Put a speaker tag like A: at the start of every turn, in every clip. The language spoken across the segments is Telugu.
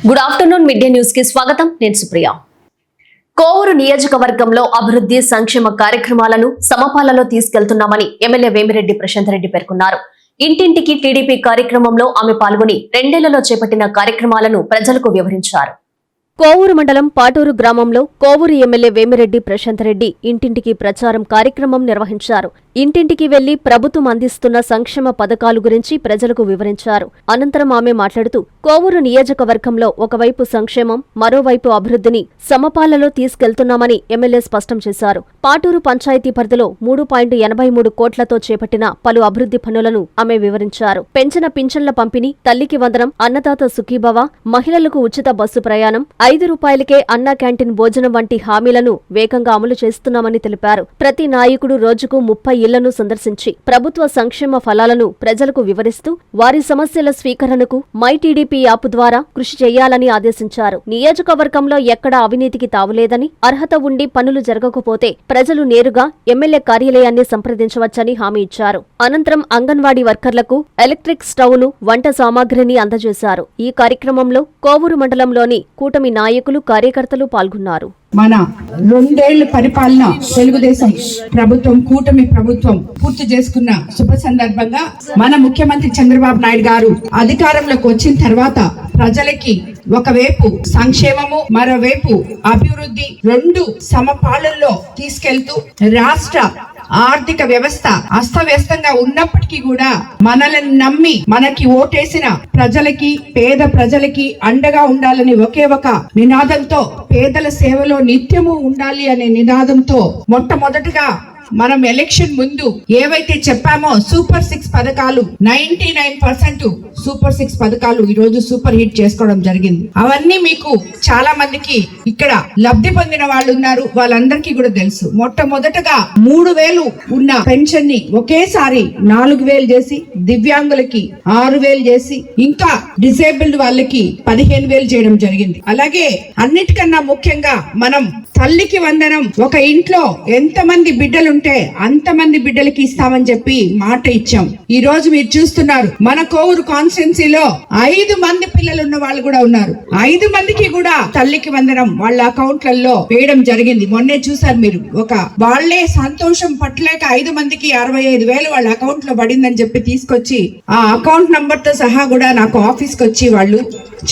A: గుడ్ ఆఫ్టర్నూన్ మిడ్-డే న్యూస్ కి స్వాగతం. నేను సుప్రియ. కోవూరు నియోజకవర్గంలో అభివృద్ధి సంక్షేమ కార్యక్రమాలను సమపాలలో తీసుకెళ్తున్నామని ఎమ్మెల్యే వేమిరెడ్డి ప్రశాంత్ రెడ్డి పేర్కొన్నారు. ఇంటింటికి టీడీపీ కార్యక్రమంలో ఆమె పాల్గొని 2 ఏళ్లలో చేపట్టిన కార్యక్రమాలను ప్రజలకు వివరించారు. కోవూరు మండలం పాటూరు గ్రామంలో కోవూరు ఎమ్మెల్యే వేమిరెడ్డి ప్రశాంత్ రెడ్డి ఇంటింటికి ప్రచారం కార్యక్రమం నిర్వహించారు. ఇంటింటికి వెళ్లి ప్రభుత్వం అందిస్తున్న సంక్షేమ పథకాలు గురించి ప్రజలకు వివరించారు. అనంతరం ఆమె మాట్లాడుతూ కోవూరు నియోజకవర్గంలో ఒకవైపు సంక్షేమం, మరోవైపు అభివృద్ధిని సమపాలలో తీసుకెళ్తున్నామని ఎమ్మెల్యే స్పష్టం చేశారు. పాటూరు పంచాయతీ పరిధిలో 3.83 కోట్లతో చేపట్టిన పలు అభివృద్ధి పనులను ఆమె వివరించారు. పెంచిన పింఛన్ల పంపిణీ, తల్లికి వందనం, అన్నదాత సుఖీభవ, మహిళలకు ఉచిత బస్సు ప్రయాణం, 5 రూపాయలకే అన్నా క్యాంటీన్ భోజనం వంటి హామీలను వేగంగా అమలు చేస్తున్నామని తెలిపారు. ప్రతి నాయకుడు రోజుకు 30 ఇళ్లను సందర్శించి ప్రభుత్వ సంక్షేమ ఫలాలను ప్రజలకు వివరిస్తూ వారి సమస్యల స్వీకరణకు మై టీడీపీ యాప్ ద్వారా కృషి చేయాలని ఆదేశించారు. నియోజకవర్గంలో ఎక్కడా అవినీతికి తావులేదని, అర్హత ఉండి పనులు జరగకపోతే ప్రజలు నేరుగా ఎమ్మెల్యే కార్యాలయాన్ని సంప్రదించవచ్చని హామీ ఇచ్చారు. అనంతరం అంగన్వాడీ వర్కర్లకు ఎలక్ట్రిక్ స్టవ్ను, వంట సామాగ్రిని అందజేశారు. ఈ కార్యక్రమంలో కోవూరు మండలంలోని కూటమి నాయకులు, కార్యకర్తలు పాల్గొన్నారు.
B: మన 2 ఏళ్ల పరిపాలన తెలుగుదేశం ప్రభుత్వం, కూటమి ప్రభుత్వం పూర్తి చేసుకున్న శుభ సందర్భంగా మన ముఖ్యమంత్రి చంద్రబాబు నాయుడు గారు అధికారంలోకి వచ్చిన తర్వాత ప్రజలకి ఒకవైపు సంక్షేమము, మరోవైపు అభివృద్ధి 2 సమపాలనలో తీసుకెళ్తూ రాష్ట్ర ఆర్థిక వ్యవస్థ అస్తవ్యస్తంగా ఉన్నప్పటికీ కూడా మనల్ని నమ్మి మనకి ఓటేసిన ప్రజలకి, పేద ప్రజలకి అండగా ఉండాలని ఒకే ఒక నినాదంతో, పేదల సేవలో నిత్యము ఉండాలి అనే నినాదంతో మొట్టమొదటిగా మనం ఎలక్షన్ ముందు ఏవైతే చెప్పామో సూపర్ 6 పథకాలు 99% సూపర్ 6 పథకాలు ఈ రోజు సూపర్ హిట్ చేసుకోవడం జరిగింది. అవన్నీ మీకు చాలా మందికి ఇక్కడ లబ్ధి పొందిన వాళ్ళు ఉన్నారు, వాళ్ళందరికీ కూడా తెలుసు. మొట్టమొదటగా 3000 ఉన్న పెన్షన్ ని ఒకేసారి 4000 చేసి, దివ్యాంగులకి 6000 చేసి, ఇంకా డిసేబుల్డ్ వాళ్ళకి 15000 చేయడం జరిగింది. అలాగే అన్నిటికన్నా ముఖ్యంగా మనం తల్లికి వందనం, ఒక ఇంట్లో ఎంతమంది బిడ్డలు ఉంటే అంతమంది బిడ్డలకి ఇస్తామని చెప్పి మాట ఇచ్చాం. ఈ రోజు మీరు చూస్తున్నారు మన కోవూరు కాన్స్టిట్యున్సీలో 5 మంది పిల్లలు ఉన్న వాళ్ళు కూడా ఉన్నారు. 5 మందికి కూడా తల్లికి వందనం వాళ్ళ అకౌంట్లలో వేయడం జరిగింది. మొన్నే చూసారు మీరు. వాళ్లే సంతోషం పట్టలేక 5 మందికి 65,000 వాళ్ళ అకౌంట్ లో పడిందని చెప్పి తీసుకొచ్చి ఆ అకౌంట్ నంబర్ తో సహా కూడా నాకు ఆఫీస్ కి వచ్చి వాళ్ళు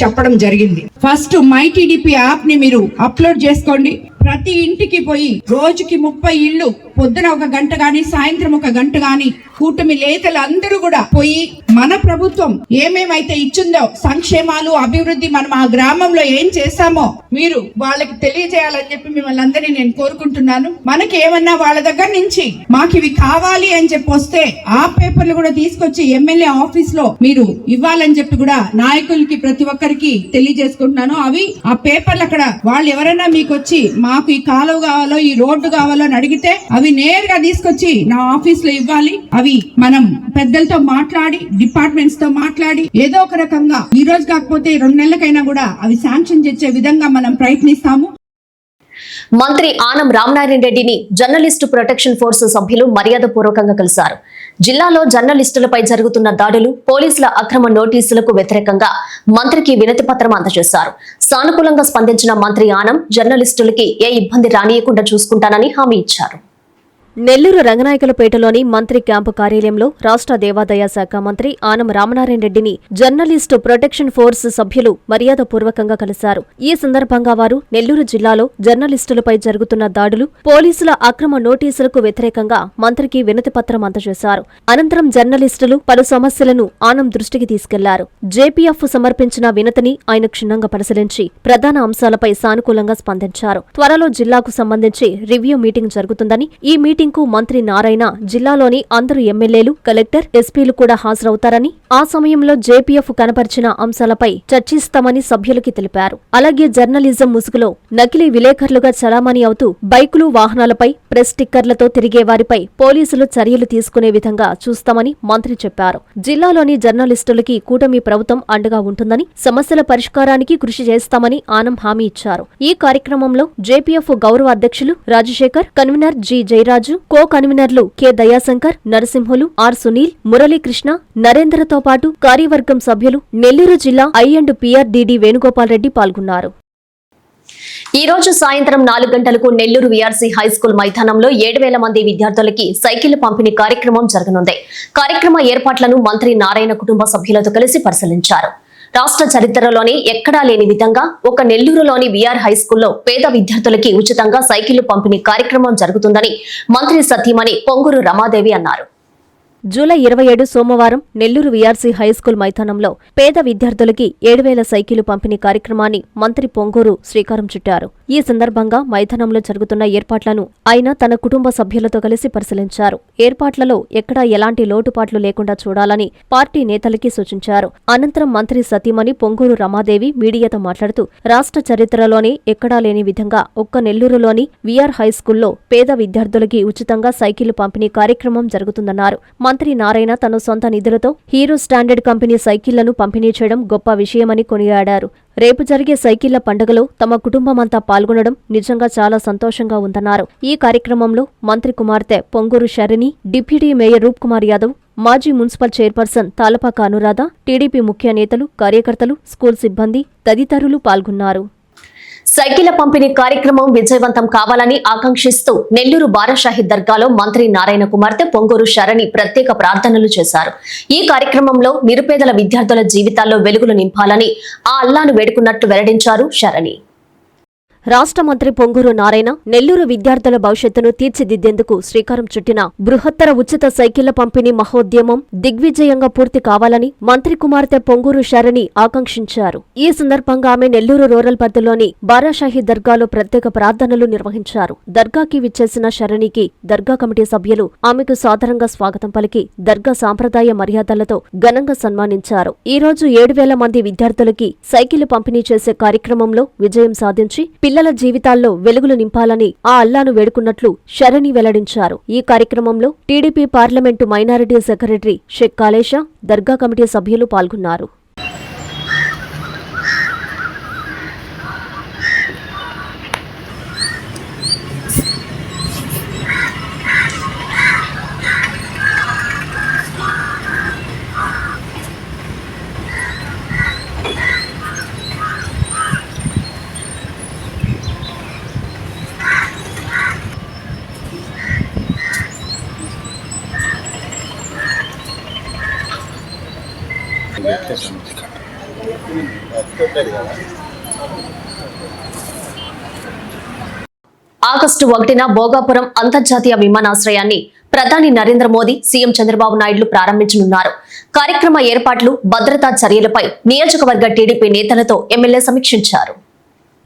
B: చెప్పడం జరిగింది. ఫస్ట్ మై టీడీపీ యాప్ ని మీరు అప్లోడ్ చేసుకోండి. ప్రతి ఇంటికి పోయి రోజుకి 30 ఇళ్ళు, పొద్దున 1 గంట గాని, సాయంత్రం 1 గంట గాని కూటమి నేతలు అందరూ కూడా పోయి మన ప్రభుత్వం ఏమేమైతే ఇచ్చిందో సంక్షేమాలు, అభివృద్ధి, మనం ఆ గ్రామంలో ఏం చేశామో మీరు వాళ్ళకి తెలియజేయాలని చెప్పి మిమ్మల్ని అందరినీ నేను కోరుకుంటున్నాను. మనకి ఏమన్నా వాళ్ళ దగ్గర నుంచి మాకు ఇవి కావాలి అని చెప్పి వస్తే ఆ పేపర్లు కూడా తీసుకొచ్చి ఎమ్మెల్యే ఆఫీస్ లో మీరు ఇవ్వాలని చెప్పి కూడా నాయకులకి ప్రతి ఒక్కరికి తెలియజేసుకుంటున్నాను. అవి ఆ పేపర్లు అక్కడ వాళ్ళు ఎవరైనా మీకు వచ్చి మాకు ఈ కాలువ కావాలో, ఈ రోడ్డు కావాలో అని అడిగితే అవి నేరుగా తీసుకొచ్చి నా ఆఫీస్ లో ఇవ్వాలి. అవి మనం పెద్దలతో మాట్లాడి, డిపార్ట్మెంట్స్ తో మాట్లాడి ఏదో ఒక రకంగా ఈ రోజు కాకపోతే 2 నెలలకైనా కూడా అవి శాంక్షన్ చేసే విధంగా మనం ప్రయత్నిస్తాము.
A: మంత్రి ఆనం రామనారాయణ రెడ్డిని జర్నలిస్టు ప్రొటెక్షన్ ఫోర్స్ సభ్యులు మర్యాదపూర్వకంగా కలిశారు. జిల్లాలో జర్నలిస్టులపై జరుగుతున్న దాడులు, పోలీసుల అక్రమ నోటీసులకు వ్యతిరేకంగా మంత్రికి వినతి పత్రం అందజేశారు. సానుకూలంగా స్పందించిన మంత్రి ఆనం జర్నలిస్టులకి ఏ ఇబ్బంది రానియకుండా చూసుకుంటానని హామీ ఇచ్చారు. నెల్లూరు రంగనాయకులపేటలోని మంత్రి క్యాంపు కార్యాలయంలో రాష్ట్ర దేవాదాయ శాఖ మంత్రి ఆనం రామనారాయణ రెడ్డిని జర్నలిస్టు ప్రొటెక్షన్ ఫోర్స్ సభ్యులు మర్యాదపూర్వకంగా కలిశారు. ఈ సందర్భంగా వారు నెల్లూరు జిల్లాలో జర్నలిస్టులపై జరుగుతున్న దాడులు, పోలీసుల అక్రమ నోటీసులకు వ్యతిరేకంగా మంత్రికి వినతి పత్రం అందజేశారు. అనంతరం జర్నలిస్టులు పలు సమస్యలను ఆనం దృష్టికి తీసుకెళ్లారు. జేపీఎఫ్ సమర్పించిన వినతిని ఆయన క్షుణ్ణంగా పరిశీలించి ప్రధాన అంశాలపై సానుకూలంగా స్పందించారు. త్వరలో జిల్లాకు సంబంధించి రివ్యూ మీటింగ్ జరుగుతుందని, ఈ మీటింగ్ మంత్రి నారాయణ, జిల్లాలోని అందరు ఎమ్మెల్యేలు, కలెక్టర్, ఎస్పీలు కూడా హాజరవుతారని, ఆ సమయంలో జేపీఎఫ్ కనపరిచిన అంశాలపై చర్చిస్తామని సభ్యులకి తెలిపారు. అలాగే జర్నలిజం ముసుగులో నకిలీ విలేకరులుగా చలామణి అవుతూ బైకులు, వాహనాలపై ప్రెస్ స్టిక్కర్లతో తిరిగే వారిపై పోలీసులు చర్యలు తీసుకునే విధంగా చూస్తామని మంత్రి చెప్పారు. జిల్లాలోని జర్నలిస్టులకి కూటమి ప్రభుత్వం అండగా ఉంటుందని, సమస్యల పరిష్కారానికి కృషి చేస్తామని ఆనం హామీ ఇచ్చారు. ఈ కార్యక్రమంలో జేపీఎఫ్ గౌరవ అధ్యక్షులు Rajasekhar, convener G Jayaraju, Raju, co కన్వీనర్లు కె దయాశంకర్, నరసింహులు, ఆర్ సునీల్, మురళీకృష్ణ, నరేంద్రతో పాటు కార్యవర్గం సభ్యులు, నెల్లూరు జిల్లా ఐ&పిఆర్ డిడి వేణుగోపాల్ రెడ్డి పాల్గొన్నారు. ఈ రోజు సాయంత్రం 4 గంటలకు నెల్లూరు వీఆర్సీ హైస్కూల్ మైదానంలో 7,000 మంది విద్యార్థులకి సైకిల్ పంపిణీ కార్యక్రమం జరగనుంది. కార్యక్రమ ఏర్పాట్లను మంత్రి నారాయణ కుటుంబ సభ్యులతో కలిసి పరిశీలించారు. రాష్ట్ర చరిత్రలోనే ఎక్కడా లేని విధంగా ఒక నెల్లూరులోని వీఆర్ హైస్కూల్లో పేద విద్యార్థులకి ఉచితంగా సైకిల్ పంపిణీ కార్యక్రమం జరుగుతుందని మంత్రి సతీమణి పొంగూరు రమాదేవి అన్నారు. జూలై 27 సోమవారం నెల్లూరు వీఆర్సీ హైస్కూల్ మైదానంలో పేద విద్యార్థులకి 7,000 సైకిలు పంపిణీ కార్యక్రమాన్ని మంత్రి పొంగూరు శ్రీకారం చుట్టారు. ఈ సందర్భంగా మైదానంలో జరుగుతున్న ఏర్పాట్లను ఆయన తన కుటుంబ సభ్యులతో కలిసి పరిశీలించారు. ఏర్పాట్లలో ఎక్కడా ఎలాంటి లోటుపాట్లు లేకుండా చూడాలని పార్టీ నేతలకి సూచించారు. అనంతరం మంత్రి సతీమణి పొంగూరు రమాదేవి మీడియాతో మాట్లాడుతూ రాష్ట్ర చరిత్రలోనే ఎక్కడా లేని విధంగా ఒక్క నెల్లూరులోని వీఆర్ హైస్కూల్లో పేద విద్యార్థులకి ఉచితంగా సైకిల్ పంపిణీ కార్యక్రమం జరుగుతుందన్నారు. మంత్రి నారాయణ తన సొంత నిధులతో హీరో స్టాండర్డ్ కంపెనీ సైకిళ్లను పంపిణీ చేయడం గొప్ప విషయమని కొనియాడారు. రేపు జరిగే సైకిళ్ల పండుగలో తమ కుటుంబమంతా పాల్గొనడం నిజంగా చాలా సంతోషంగా ఉందన్నారు. ఈ కార్యక్రమంలో మంత్రి కుమార్తె పొంగూరు శరణి, డిప్యూటీ మేయర్ రూప్ కుమార్ యాదవ్, మాజీ municipal chairperson Talapaka Anuradha, TDP ముఖ్య నేతలు, కార్యకర్తలు, స్కూల్ సిబ్బంది తదితరులు పాల్గొన్నారు. సైకిళ్ల పంపిణీ కార్యక్రమం విజయవంతం కావాలని ఆకాంక్షిస్తూ నెల్లూరు బారాషాహి దర్గాలో మంత్రి నారాయణ కుమార్తె పొంగూరు శరణి ప్రత్యేక ప్రార్థనలు చేశారు. ఈ కార్యక్రమంలో నిరుపేదల విద్యార్థుల జీవితాల్లో వెలుగులు నింపాలని ఆ అల్లాను వేడుకున్నట్టు వెల్లడించారు శరణి. రాష్ట్ర మంత్రి పొంగూరు నారాయణ నెల్లూరు విద్యార్థుల భవిష్యత్తును తీర్చిదిద్దేందుకు శ్రీకారం చుట్టిన బృహత్తర ఉచిత సైకిళ్ల పంపిణీ మహోద్యమం దిగ్విజయంగా పూర్తి కావాలని మంత్రి కుమార్తె పొంగూరు శరణి ఆకాంక్షించారు. ఈ సందర్భంగా ఆమె నెల్లూరు రూరల్ పరిధిలోని బారాషాహి దర్గాలో ప్రత్యేక ప్రార్థనలు నిర్వహించారు. దర్గాకి విచ్చేసిన శరణికి దర్గా కమిటీ సభ్యులు ఆమెకు సాదరంగా స్వాగతం పలికి దర్గా సాంప్రదాయ మర్యాదలతో ఘనంగా సన్మానించారు. ఈ రోజు 7,000 మంది విద్యార్థులకి సైకిల్ పంపిణీ చేసే కార్యక్రమంలో విజయం సాధించి పిల్లల జీవితాల్లో వెలుగులు నింపాలని ఆ అల్లాను వేడుకున్నట్లు శరణి వెల్లడించారు. ఈ కార్యక్రమంలో TDP parliament minority secretary Sheikh Kalesha, దర్గా కమిటీ సభ్యులు పాల్గొన్నారు. ఆగస్టు 1న భోగాపురం అంతర్జాతీయ విమానాశ్రయాన్ని ప్రధాని నరేంద్ర మోదీ, సీఎం చంద్రబాబు నాయుడులు ప్రారంభించనున్నారు. కార్యక్రమ ఏర్పాట్లు, భద్రతా చర్యలపై నియోజకవర్గ టీడీపీ నేతలతో ఎమ్మెల్యే సమీక్షించారు.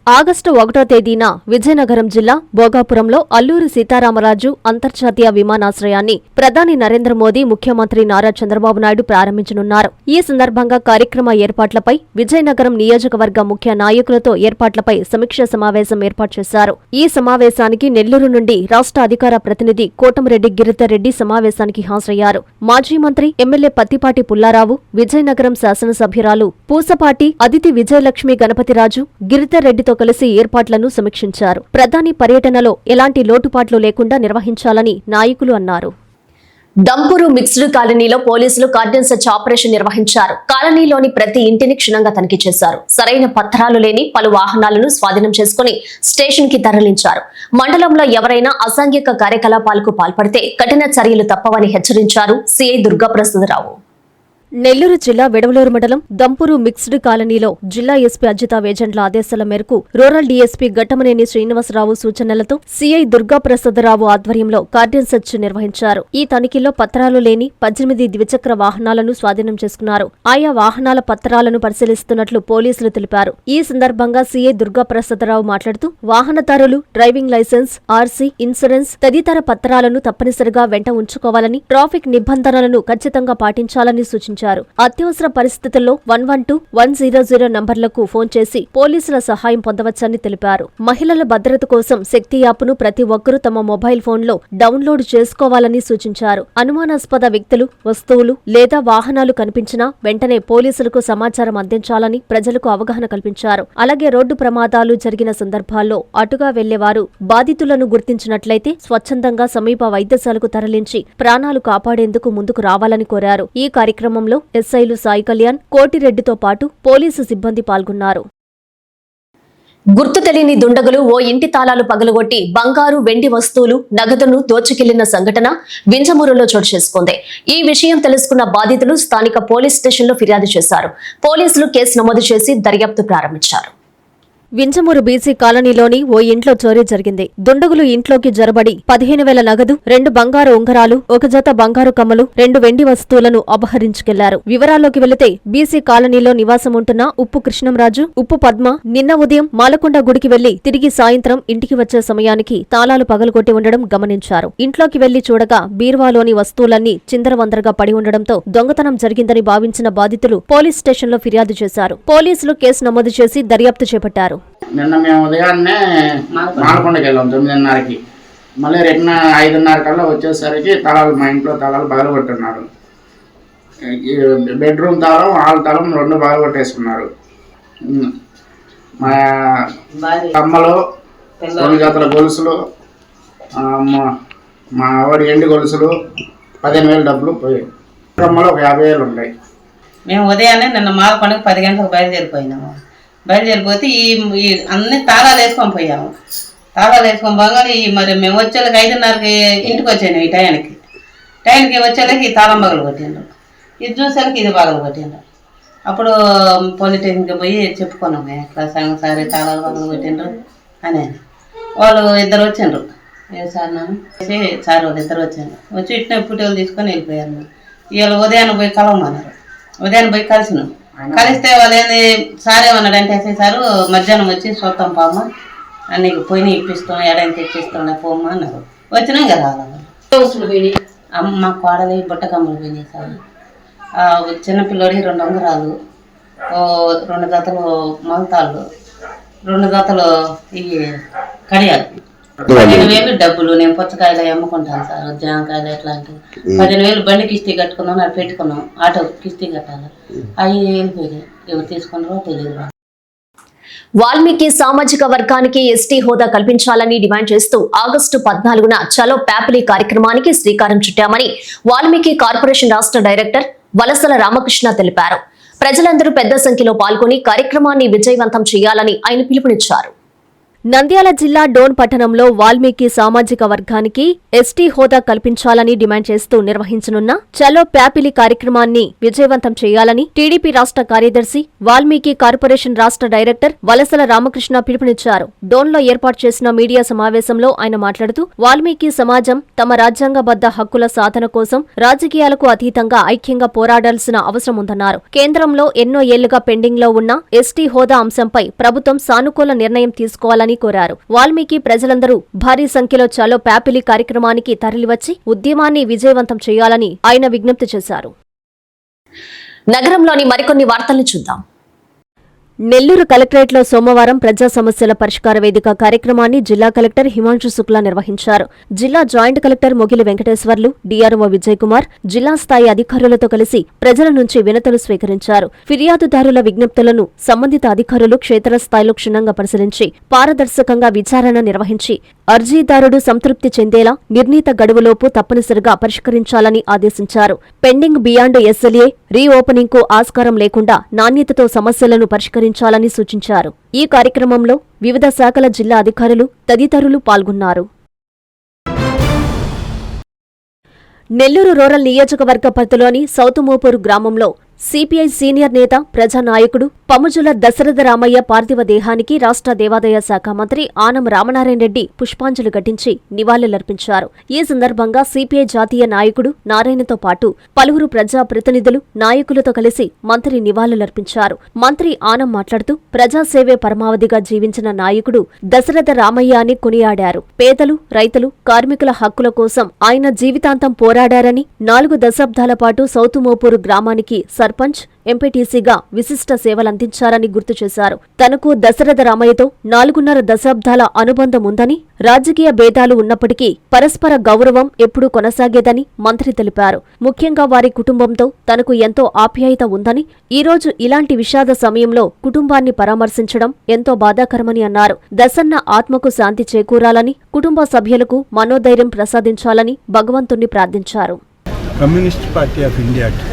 A: ఆగస్టు 1వ తేదీన విజయనగరం జిల్లా భోగాపురంలో అల్లూరి సీతారామరాజు అంతర్జాతీయ విమానాశ్రయాన్ని ప్రధాని నరేంద్ర మోదీ, ముఖ్యమంత్రి నారా చంద్రబాబు నాయుడు ప్రారంభించనున్నారు. ఈ సందర్భంగా కార్యక్రమ ఏర్పాట్లపై విజయనగరం నియోజకవర్గ ముఖ్య నాయకులతో ఏర్పాట్లపై సమీక్ష సమావేశం ఏర్పాటు చేశారు. ఈ సమావేశానికి నెల్లూరు నుండి రాష్ట్ర అధికార ప్రతినిధి కోటమిరెడ్డి గిరిధర్ రెడ్డి సమావేశానికి హాజరయ్యారు. మాజీ మంత్రి ఎమ్మెల్యే పత్తిపాటి పుల్లారావు, విజయనగరం శాసనసభ్యురాలు పూసపాటి అదితి విజయలక్ష్మి గణపతిరాజు గిరిధర్ రెడ్డితో కలిసి ఏర్పాట్లను సమీక్షించారు. ప్రధాని పర్యటనలో ఎలాంటి లోటుపాట్లు లేకుండా నిర్వహించాలని నాయకులు అన్నారు. దంపూరు మిక్స్డ్ కాలనీలో పోలీసులు కార్డన్ సెర్చ్ ఆపరేషన్ నిర్వహించారు. కాలనీలోని ప్రతి ఇంటిని క్షుణ్ణంగా తనిఖీ చేశారు. సరైన పత్రాలు లేని పలు వాహనాలను స్వాధీనం చేసుకుని స్టేషన్ కి తరలించారు. మండలంలో ఎవరైనా అసాంఘిక కార్యకలాపాలకు పాల్పడితే కఠిన చర్యలు తప్పవని హెచ్చరించారు సిఐ దుర్గాప్రసాదరావు. నెల్లూరు జిల్లా వెడవలూరు మండలం దంపూరు మిక్స్డ్ కాలనీలో జిల్లా ఎస్పీ అజితా వేజెంట్ల ఆదేశాల మేరకు రూరల్ డీఎస్పీ ఘట్టమనేని శ్రీనివాసరావు సూచనలతో సిఐ దుర్గాప్రసాదరావు ఆధ్వర్యంలో కార్డన్ సెర్చ్ నిర్వహించారు. ఈ తనిఖీలో పత్రాలు లేని 18 ద్విచక్ర వాహనాలను స్వాధీనం చేసుకున్నారు. ఆయా వాహనాల పత్రాలను పరిశీలిస్తున్నట్లు పోలీసులు తెలిపారు. ఈ సందర్భంగా సిఐ దుర్గాప్రసాదరావు మాట్లాడుతూ వాహనదారులు డ్రైవింగ్ లైసెన్స్, ఆర్సీ, ఇన్సూరెన్స్ తదితర పత్రాలను తప్పనిసరిగా వెంట ఉంచుకోవాలని, ట్రాఫిక్ నిబంధనలను ఖచ్చితంగా పాటించాలని సూచించారు. సూచించారు. అత్యవసర పరిస్థితుల్లో 112, 100 నంబర్లకు ఫోన్ చేసి పోలీసుల సహాయం పొందవచ్చని తెలిపారు. మహిళల భద్రత కోసం శక్తి యాప్ను ప్రతి ఒక్కరూ తమ మొబైల్ ఫోన్లో డౌన్లోడ్ చేసుకోవాలని సూచించారు. అనుమానాస్పద వ్యక్తులు, వస్తువులు లేదా వాహనాలు కనిపించినా వెంటనే పోలీసులకు సమాచారం అందించాలని ప్రజలకు అవగాహన కల్పించారు. అలాగే రోడ్డు ప్రమాదాలు జరిగిన సందర్భాల్లో అటుగా వెళ్లేవారు బాధితులను గుర్తించినట్లయితే స్వచ్ఛందంగా సమీప వైద్యశాలకు తరలించి ప్రాణాలు కాపాడేందుకు ముందుకు రావాలని కోరారు. ఈ కార్యక్రమంలో ఎస్ఐలు సాయి కళ్యాణ్, కోటిరెడ్డితో పాటు పోలీసు సిబ్బంది పాల్గొన్నారు. గుర్తు తెలియని దుండగులు ఓ ఇంటి తాళాలు పగలగొట్టి బంగారు, వెండి వస్తువులు, నగదును దోచుకెళ్లిన సంఘటన వింజమూరులో చోటు చేసుకుంది. ఈ విషయం తెలుసుకున్న బాధితులు స్థానిక పోలీస్ స్టేషన్లో ఫిర్యాదు చేశారు. పోలీసులు కేసు నమోదు చేసి దర్యాప్తు ప్రారంభించారు. వింజమూరు బీసీ కాలనీలోని ఓ ఇంట్లో చోరీ జరిగింది. దుండగులు ఇంట్లోకి జొరబడి 15,000 నగదు, 2 బంగారు ఉంగరాలు, 1 జత బంగారు కమ్మలు, 2 వెండి వస్తువులను అపహరించుకెళ్లారు. వివరాల్లోకి వెళితే బీసీ కాలనీలో నివాసం ఉంటున్న ఉప్పు కృష్ణంరాజు, ఉప్పు పద్మ నిన్న ఉదయం మాలకొండ గుడికి వెళ్లి తిరిగి సాయంత్రం ఇంటికి వచ్చే సమయానికి తాళాలు పగలగొట్టి ఉండడం గమనించారు. ఇంట్లోకి వెళ్లి చూడగా బీర్వాలోని వస్తువులన్నీ చిందరవందరగా పడి ఉండడంతో దొంగతనం జరిగిందని భావించిన బాధితులు పోలీస్ స్టేషన్లో ఫిర్యాదు చేశారు. పోలీసులు కేసు నమోదు చేసి దర్యాప్తు చేపట్టారు.
C: నిన్న మేము ఉదయాన్నే మాలకొండకి వెళ్ళాం 9:30కి. మళ్ళీ రిటర్న్ 5:30 కల్లా వచ్చేసరికి మా ఇంట్లో తాళాలు పగలగొట్టున్నారు. ఈ బెడ్రూమ్ తాళం, హాల్ తాళం 2 పగలగొట్టేసుకున్నారు. మా కమ్మలు, 2 జతల గొలుసులు, మా ఆవిడ ఎండి గొలుసులు, 15,000 డబ్బులు పోయాయి. కమ్మలు ఒక 50,000 ఉంటాయి.
D: మేము ఉదయాన్నే నిన్న మాలకొండకి 10 గంటలకు బయలుదేరిపోయినాము. బయలుదేరిపోతే ఈ అన్ని తాళాలు వేసుకొని పోయాము. తాళాలు వేసుకొని పోగానే మరి మేము వచ్చేళ్ళకి 5:30కి ఇంటికి వచ్చాను. ఈ టైంకి వచ్చేళ్ళకి ఈ తాళం పగలు కొట్టిండ్రు. ఇది చూసేళ్ళకి ఇది పగలు కొట్టిండ్రు. అప్పుడు పాలిటెక్నిక్కి పోయి చెప్పుకున్నాము, ఇట్లా సారి తాళాలు పగలు కొట్టిండ్రు అని. వాళ్ళు 2 వచ్చిండ్రు. ఏ సార్ నాన్న సార్ వాళ్ళు 2 వచ్చాను. వచ్చి ఇట్లా పుట్టేలు తీసుకొని వెళ్ళిపోయారు. ఇవాళ ఉదయాన్ని పోయి కలవమన్నారు. ఉదయాన్ని పోయి కలిసినాం. కలిస్తే వాళ్ళు ఏంది సార్ ఏమన్నాడంటే ఎస్ఐ సారు మధ్యాహ్నం వచ్చి చూస్తాం పామ్మ, నీకు పోయినా ఇప్పిస్తాం, ఎడైనా తెచ్చిస్తాం పోమ్మ అన్నారు. వచ్చినా ఇంకా రావాలి. అమ్మ కోడలి బుట్టకమ్మలు పోయినాయి సార్. చిన్నపిల్లడి 2 ఉంగరాలు, 2 జతలు మొలతాళ్ళు, 2 జతలు ఈ కడియాలు, 15,000 డబ్బులు. నేను పుచ్చకాయలు అమ్ముకుంటాను సార్, జామకాయలు ఎట్లాంటివి. 15,000 బండి కిస్తీ కట్టుకున్నాం, అది పెట్టుకున్నాం. ఆటో కిస్తీ కట్టాలి. అవి వెళ్ళిపోయినాయి. ఎవరు తీసుకున్నారో తెలియదు.
A: వాల్మీకి సామాజిక వర్గానికి ఎస్టీ హోదా కల్పించాలని డిమాండ్ చేస్తూ ఆగస్టు 14న చలో ప్యాపిలి కార్యక్రమానికి శ్రీకారం చుట్టామని వాల్మీకి కార్పొరేషన్ రాష్ట్ర డైరెక్టర్ వలసల రామకృష్ణ తెలిపారు. ప్రజలందరూ పెద్ద సంఖ్యలో పాల్గొని కార్యక్రమాన్ని విజయవంతం చేయాలని ఆయన పిలుపునిచ్చారు. నంద్యాల జిల్లా డోన్ పట్టణంలో వాల్మీకి సామాజిక వర్గానికి ఎస్టీ హోదా కల్పించాలని డిమాండ్ చేస్తూ నిర్వహించనున్న చలో ప్యాపిలి కార్యక్రమాన్ని విజయవంతం చేయాలని టీడీపీ రాష్ట్ర కార్యదర్శి, వాల్మీకి కార్పొరేషన్ రాష్ట్ర డైరెక్టర్ వలసల రామకృష్ణ పిలుపునిచ్చారు. డోన్లో ఏర్పాటు చేసిన మీడియా సమావేశంలో ఆయన మాట్లాడుతూ వాల్మీకి సమాజం తమ రాజ్యాంగబద్ధ హక్కుల సాధన కోసం రాజకీయాలకు అతీతంగా ఐక్యంగా పోరాడాల్సిన అవసరం ఉందన్నారు. కేంద్రంలో ఎన్నో ఏళ్లుగా పెండింగ్ లో ఉన్న ఎస్టీ హోదా అంశంపై ప్రభుత్వం సానుకూల నిర్ణయం తీసుకోవాలని కోరారు. వాల్మీకి ప్రజలందరూ భారీ సంఖ్యలో చలో ప్యాపిలి కార్యక్రమానికి తరలివచ్చి ఉద్యమాన్ని విజయవంతం చేయాలని ఆయన విజ్ఞప్తి చేశారు. నగరంలోని మరికొన్ని వార్తలను చూద్దాం. నెల్లూరు కలెక్టరేట్లో సోమవారం ప్రజా సమస్యల పరిష్కార వేదిక కార్యక్రమాన్ని జిల్లా కలెక్టర్ హిమాంశు శుక్లా నిర్వహించారు. జిల్లా జాయింట్ కలెక్టర్ మొగిలి వెంకటేశ్వర్లు, డీఆర్ఓ విజయ్ కుమార్ జిల్లా స్థాయి అధికారులతో కలిసి ప్రజల నుంచి వినతులు స్వీకరించారు. ఫిర్యాదుదారుల విజ్ఞప్తులను సంబంధిత అధికారులు క్షేత్రస్థాయిలో క్షుణ్ణంగా పరిశీలించి పారదర్శకంగా విచారణ నిర్వహించి అర్జీదారుడు సంతృప్తి చెందేలా నిర్ణీత గడువులోపు తప్పనిసరిగా పరిష్కరించాలని ఆదేశించారు. పెండింగ్ బియాండ్ ఎస్ఎల్ఏ రీఓపెనింగ్ కు ఆస్కారం లేకుండా నాణ్యతతో సమస్యలను పరిష్కరించాలని సూచించారు. ఈ కార్యక్రమంలో వివిధ శాఖల జిల్లా అధికారులు తదితరులు పాల్గొన్నారు. నెల్లూరు రూరల్ నియోజకవర్గ పరిధిలోని సౌతుమోపూరు గ్రామంలో సిపిఐ సీనియర్ నేత ప్రజానాయకుడు పముజుల దశరథ రామయ్య పార్థివ దేహానికి రాష్ట్ర దేవాదాయ శాఖ మంత్రి ఆనం రామనారాయణ రెడ్డి పుష్పాంజలి ఘటించి నివాళులర్పించారు. ఈ సందర్భంగా సిపిఐ జాతీయ నాయకుడు నారాయణతో పాటు పలువురు ప్రజా ప్రతినిధులు నాయకులతో కలిసి మంత్రి నివాళులర్పించారు. మంత్రి ఆనం మాట్లాడుతూ ప్రజాసేవే పరమావధిగా జీవించిన నాయకుడు దశరథ రామయ్య అని కొనియాడారు. పేదలు, రైతులు, కార్మికుల హక్కుల కోసం ఆయన జీవితాంతం పోరాడారని, 4 దశాబ్దాల పాటు సౌతుమోపూరు గ్రామానికి సర్పంచ్, ఎంపీటీసీగా విశిష్ట సేవలందించారని గుర్తు చేశారు. తనకు దశరథ రామయ్యతో 4.5 దశాబ్దాల అనుబంధం ఉందని, రాజకీయ భేదాలు ఉన్నప్పటికీ పరస్పర గౌరవం ఎప్పుడూ కొనసాగేదని మంత్రి తెలిపారు. ముఖ్యంగా వారి కుటుంబంతో తనకు ఎంతో ఆప్యాయత ఉందని, ఈరోజు ఇలాంటి విషాద సమయంలో కుటుంబాన్ని పరామర్శించడం ఎంతో బాధాకరమని అన్నారు. దశన్న ఆత్మకు శాంతి చేకూరాలని, కుటుంబ సభ్యులకు మనోధైర్యం ప్రసాదించాలని భగవంతుణ్ణి ప్రార్థించారు.
E: కమ్యూనిస్ట్ పార్టీ ఆఫ్ ఇండియాకి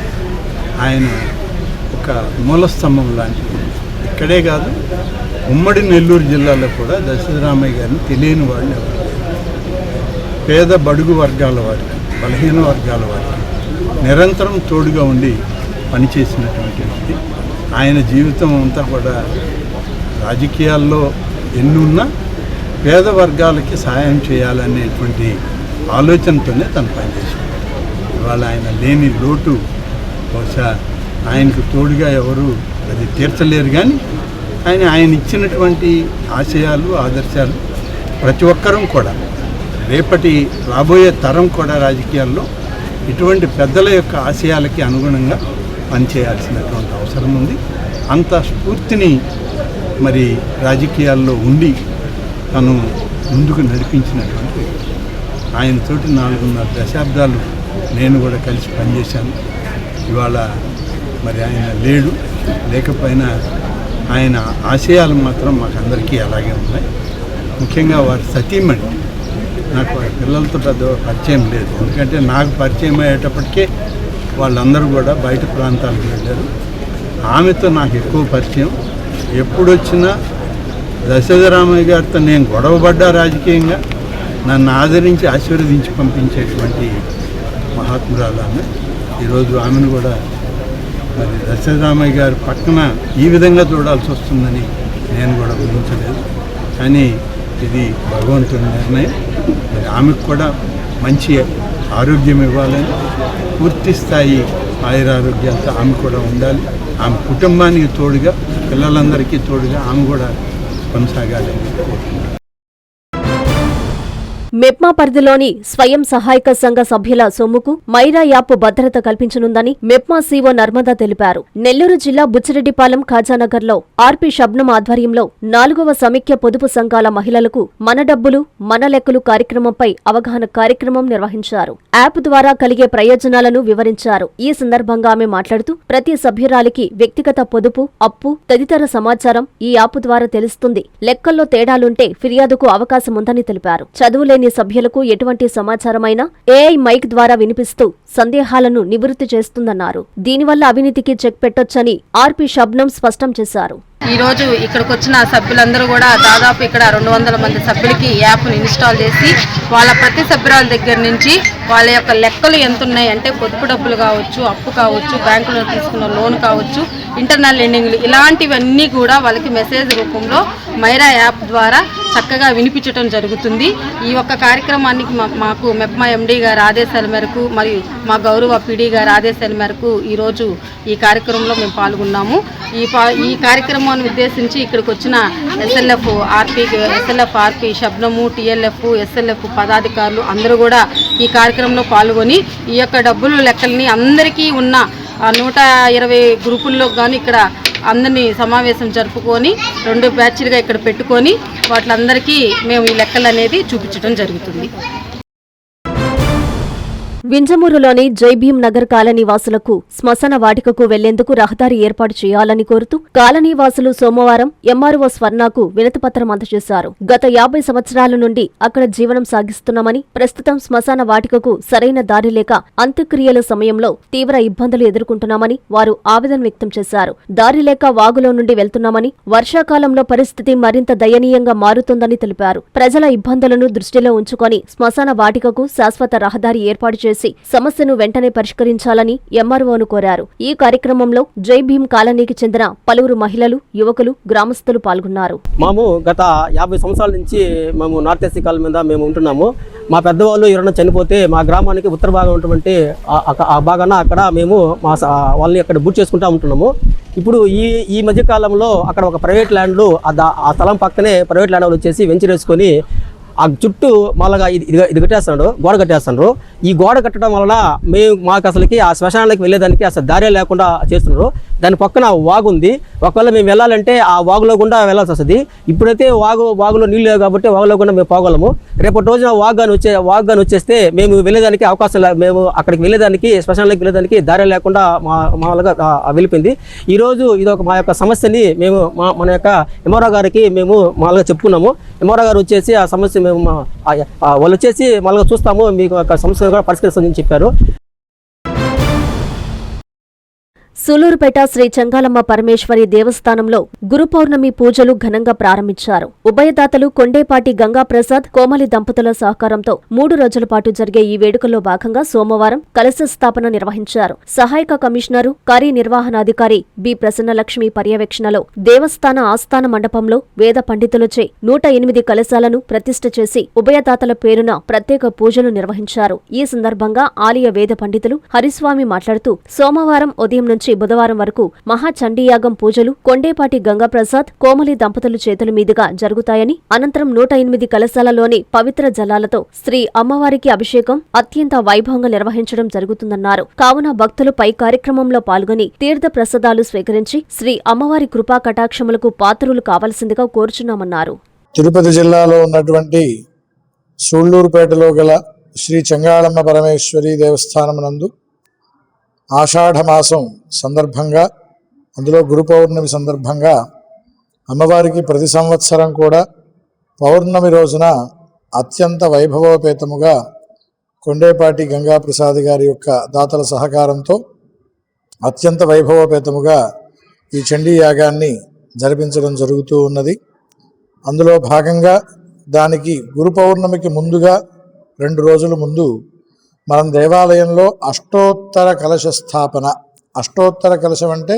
E: ఆయన ఒక మూలస్తంభం లాంటిది. ఇక్కడే కాదు, ఉమ్మడి నెల్లూరు జిల్లాలో కూడా దశరథరామయ్య గారిని తెలియని వాళ్ళు ఎవరు లేరు. పేద బడుగు వర్గాల వారికి, బలహీన వర్గాల వారికి నిరంతరం తోడుగా ఉండి పనిచేసినటువంటి వ్యక్తి. ఆయన జీవితం అంతా కూడా రాజకీయాల్లో ఎన్నున్నా పేద వర్గాలకి సహాయం చేయాలనేటువంటి ఆలోచనతోనే తను పనిచేశాడు. ఇవాళ ఆయన లేని లోటు బహుశా ఆయనకు తోడుగా ఎవరు అది తీర్చలేరు. కానీ ఆయన ఇచ్చినటువంటి ఆశయాలు, ఆదర్శాలు ప్రతి ఒక్కరూ కూడా రేపటి రాబోయే తరం కూడా రాజకీయాల్లో ఇటువంటి పెద్దల యొక్క ఆశయాలకి అనుగుణంగా పనిచేయాల్సినటువంటి అవసరం ఉంది. అంత స్ఫూర్తిని మరి రాజకీయాల్లో ఉండి తను ముందుకు నడిపించినటువంటి ఆయనతోటి 4.5 దశాబ్దాలు నేను కూడా కలిసి పనిచేశాను. ఇవాళ మరి ఆయన లేడు, లేకపోయినా ఆయన ఆశయాలు మాత్రం మాకందరికీ అలాగే ఉన్నాయి. ముఖ్యంగా వారి సతీమణి, నాకు వారి పిల్లలతో పెద్ద పరిచయం లేదు, ఎందుకంటే నాకు పరిచయం అయ్యేటప్పటికే వాళ్ళందరూ కూడా బయట ప్రాంతాలకు వెళ్ళారు. ఆమెతో నాకు ఎక్కువ పరిచయం. ఎప్పుడొచ్చినా దశరథరామయ్య గారితో నేను గొడవపడ్డా రాజకీయంగా నన్ను ఆదరించి ఆశీర్వదించి పంపించేటువంటి మహాత్మురాలు ఆమె. ఈరోజు ఆమెను కూడా మరి దశరథరామయ్య గారి పక్కన ఈ విధంగా చూడాల్సి వస్తుందని నేను కూడా ఊహించలేదు. కానీ ఇది భగవంతుని నిర్ణయం. మరి ఆమెకు కూడా మంచి ఆరోగ్యం ఇవ్వాలని, పూర్తి స్థాయి ఆయురారోగ్యాలతో ఆమె కూడా ఉండాలి. ఆమె కుటుంబానికి తోడుగా, పిల్లలందరికీ తోడుగా ఆమె కూడా కొనసాగాలని కోరుకుంటున్నాను.
A: మెప్మా పరిధిలోని స్వయం సహాయక సంఘ సభ్యుల సొమ్ముకు మైరా యాప్ భద్రత కల్పించనుందని మెప్మా సీఓ నర్మదా తెలిపారు. నెల్లూరు జిల్లా బుచ్చిరెడ్డిపాలెం ఖాజానగర్లో ఆర్పీ షబ్నం ఆధ్వర్యంలో 4వ సమైక్య పొదుపు సంఘాల మహిళలకు మన డబ్బులు మన లెక్కలు కార్యక్రమంపై అవగాహన కార్యక్రమం నిర్వహించారు. యాప్ ద్వారా కలిగే ప్రయోజనాలను వివరించారు. ఈ సందర్భంగా ఆమె మాట్లాడుతూ ప్రతి సభ్యురాలికి వ్యక్తిగత పొదుపు, అప్పు తదితర సమాచారం ఈ యాప్ ద్వారా తెలుస్తుంది. లెక్కల్లో తేడాలుంటే ఫిర్యాదుకు అవకాశముందని తెలిపారు. చదువులేని సభ్యులకు ఎటువంటి సమాచారమైనా ఏఐ మైక్ ద్వారా వినిపిస్తూ సందేహాలను నివృత్తి చేస్తుందన్నారు. దీనివల్ల అవినీతికి చెక్ పెట్టొచ్చని ఆర్పీ షబ్నం స్పష్టం చేశారు.
F: ఈ రోజు ఇక్కడికి వచ్చిన సభ్యులందరూ కూడా దాదాపు ఇక్కడ 200 మంది సభ్యులకి యాప్ను ఇన్స్టాల్ చేసి వాళ్ళ ప్రతి సభ్యురాల దగ్గర నుంచి వాళ్ళ యొక్క లెక్కలు ఎంత ఉన్నాయి అంటే పొదుపు డబ్బులు కావచ్చు, అప్పు కావచ్చు, బ్యాంకులో తీసుకున్న లోన్ కావచ్చు, ఇంటర్నల్ లెండింగ్లు ఇలాంటివన్నీ కూడా వాళ్ళకి మెసేజ్ రూపంలో మైరా యాప్ ద్వారా చక్కగా వినిపించడం జరుగుతుంది. ఈ ఒక్క కార్యక్రమానికి మాకు మెప్మా ఎండీ గారి ఆదేశాల మేరకు మరియు మా గౌరవ పీడీ గారి ఆదేశాల మేరకు ఈరోజు ఈ కార్యక్రమంలో మేము పాల్గొన్నాము. ఈ కార్యక్రమాన్ని ఉద్దేశించి ఇక్కడికి వచ్చిన ఎస్ఎల్ఎఫ్ ఆర్పీ షబ్నము, టీఎల్ఎఫ్, ఎస్ఎల్ఎఫ్ పదాధికారులు అందరూ కూడా ఈ కార్యక్రమంలో పాల్గొని ఈ యొక్క డబ్బులు లెక్కల్ని అందరికీ ఉన్న 120 గ్రూపుల్లో కానీ ఇక్కడ అందరినీ సమావేశం జరుపుకొని 2 బ్యాచ్లుగా ఇక్కడ పెట్టుకొని వాటిలందరికీ మేము ఈ లెక్కలు అనేది చూపించడం జరుగుతుంది.
A: వింజమూరులోని జైభీం నగర్ కాలనీ వాసులకు శ్మశాన వాటికకు వెళ్లేందుకు రహదారి ఏర్పాటు చేయాలని కోరుతూ కాలనీ వాసులు సోమవారం ఎంఆర్ఓ స్వర్ణకు వినతిపత్రం అందజేశారు. గత 50 సంవత్సరాల నుండి అక్కడ జీవనం సాగిస్తున్నామని, ప్రస్తుతం శ్మశాన వాటికకు సరైన దారి లేక అంత్యక్రియల సమయంలో తీవ్ర ఇబ్బందులు ఎదుర్కొంటున్నామని వారు ఆవేదన వ్యక్తం చేశారు. దారి లేక వాగులో నుండి వెళ్తున్నామని, వర్షాకాలంలో పరిస్థితి మరింత దయనీయంగా మారుతోందని తెలిపారు. ప్రజల ఇబ్బందులను దృష్టిలో ఉంచుకొని శ్మశాన వాటికకు శాశ్వత రహదారి ఏర్పాటు చేసి చేసి సమస్యను వెంటనే పరిష్కరించాలని ఎంఆర్ఓను కోరారు. ఈ కార్యక్రమంలో జై భీమ్ కాలనీకి చెందిన పలువురు మహిళలు, యువకులు, గ్రామస్తులు పాల్గొన్నారు.
G: మేము గత 50 సంవత్సరాల నుంచి మేము నార్త్ ఎస్సీ కాలనీ మీద మేము ఉంటున్నాము. మా పెద్దవాళ్ళు ఎవరైనా చనిపోతే మా గ్రామానికి ఉత్తర భాగం ఉన్నటువంటి ఆ భాగాన అక్కడ మేము వాళ్ళని అక్కడ బుట్ చేసుకుంటూ ఉంటున్నాము. ఇప్పుడు ఈ మధ్య కాలంలో అక్కడ ఒక ప్రైవేట్ ల్యాండ్లు ఆ స్థలం పక్కనే ప్రైవేట్ ల్యాండ్ వాళ్ళు వచ్చేసి వెంచర్ వేసుకొని ఆ చుట్టూ మళ్ళగా ఇది కట్టేస్తున్నాడు, గోడ కట్టేస్తున్నారు. ఈ గోడ కట్టడం వలన మాకు అసలుకి ఆ శ్మశానానికి వెళ్ళేదానికి అసలు దారే లేకుండా చేస్తున్నారు. దాని పక్కన వాగు ఉంది. ఒకవేళ మేము వెళ్ళాలంటే ఆ వాగులో గుండా వెళ్ళాల్సి వస్తుంది. ఇప్పుడైతే వాగులో నీళ్ళు లేవు కాబట్టి వాగులో గుండా మేము పోగలము. రేపటి రోజున వాగు వచ్చేస్తే మేము వెళ్ళేదానికి అవకాశం మేము అక్కడికి వెళ్ళేదానికి శ్మశానానికి వెళ్ళేదానికి దారి లేకుండా మామూలుగా వెళ్ళిపోయింది. ఈరోజు ఇది మా యొక్క సమస్యని మేము మన యొక్క ఎంఆర్ఓ గారికి మేము మామూలుగా చెప్పుకున్నాము. ఎంఆర్ఓ గారు వచ్చేసి ఆ సమస్య మేము వాళ్ళు వచ్చేసి మామూలుగా చూస్తాము, మీకు ఒక సమస్య కూడా పరిష్కరిస్తుందని చెప్పారు.
A: సూలూరుపేట శ్రీ చెంగాలమ్మ పరమేశ్వరి దేవస్థానంలో గురు పౌర్ణమి పూజలు ఘనంగా ప్రారంభించారు. ఉభయదాతలు కొండేపాటి గంగాప్రసాద్, కోమలి దంపతుల సహకారంతో 3 రోజుల పాటు జరిగే ఈ వేడుకల్లో భాగంగా సోమవారం కలశ స్థాపన నిర్వహించారు. సహాయక కమిషనరు, కార్యనిర్వహణాధికారి బి ప్రసన్నలక్ష్మి పర్యవేక్షణలో దేవస్థాన ఆస్థాన మండపంలో వేద పండితులచే 108 కలశాలను ప్రతిష్ఠ చేసి ఉభయదాతల పేరున ప్రత్యేక పూజలు నిర్వహించారు. ఈ సందర్భంగా ఆలయ వేద పండితులు హరిస్వామి మాట్లాడుతూ సోమవారం ఉదయం నుంచి బుధవారం వరకు మహాచండీయాగం పూజలు కొండేపాటి గంగాప్రసాద్, కోమలి దంపతుల చేతుల మీదుగా జరుగుతాయని, అనంతరం 108 కలశాలలోని పవిత్ర జలాలతో శ్రీ అమ్మవారికి అభిషేకం అత్యంత వైభవంగా నిర్వహించడం జరుగుతుందన్నారు. కావున భక్తులు పై కార్యక్రమంలో పాల్గొని తీర్థ ప్రసాదాలు స్వీకరించి శ్రీ అమ్మవారి కృపా కటాక్షములకు పాత్రులు కావాల్సిందిగా కోరుచున్నామన్నారు.
H: తిరుపతి జిల్లాలో ఉన్నటువంటి సూళ్లూరుపేటలో గల శ్రీ చెంగాళమ్మ పరమేశ్వరి దేవస్థానం నందు ఆషాఢమాసం సందర్భంగా, అందులో గురు పౌర్ణమి సందర్భంగా అమ్మవారికి ప్రతి సంవత్సరం కూడా పౌర్ణమి రోజున అత్యంత వైభవోపేతముగా కొండేపాటి గంగాప్రసాద్ గారి యొక్క దాతల సహకారంతో అత్యంత వైభవోపేతముగా ఈ చండీ యాగాన్ని జరిపించడం జరుగుతూ ఉన్నది. అందులో భాగంగా దానికి గురు పౌర్ణమికి ముందుగా 2 రోజుల ముందు మనం దేవాలయంలో అష్టోత్తర కలశ స్థాపన, అష్టోత్తర కలశం అంటే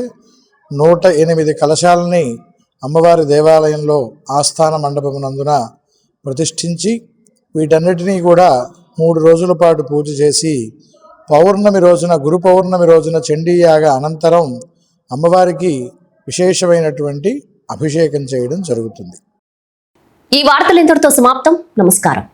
H: 108 కలశాలని అమ్మవారి దేవాలయంలో ఆస్థాన మండపమునందున ప్రతిష్ఠించి వీటన్నిటినీ కూడా 3 రోజుల పాటు పూజ చేసి పౌర్ణమి రోజున, గురు పౌర్ణమి రోజున చండీయాగ అనంతరం అమ్మవారికి విశేషమైనటువంటి అభిషేకం చేయడం జరుగుతుంది.
A: ఈ వార్తలు ఇంతటితో సమాప్తం. నమస్కారం.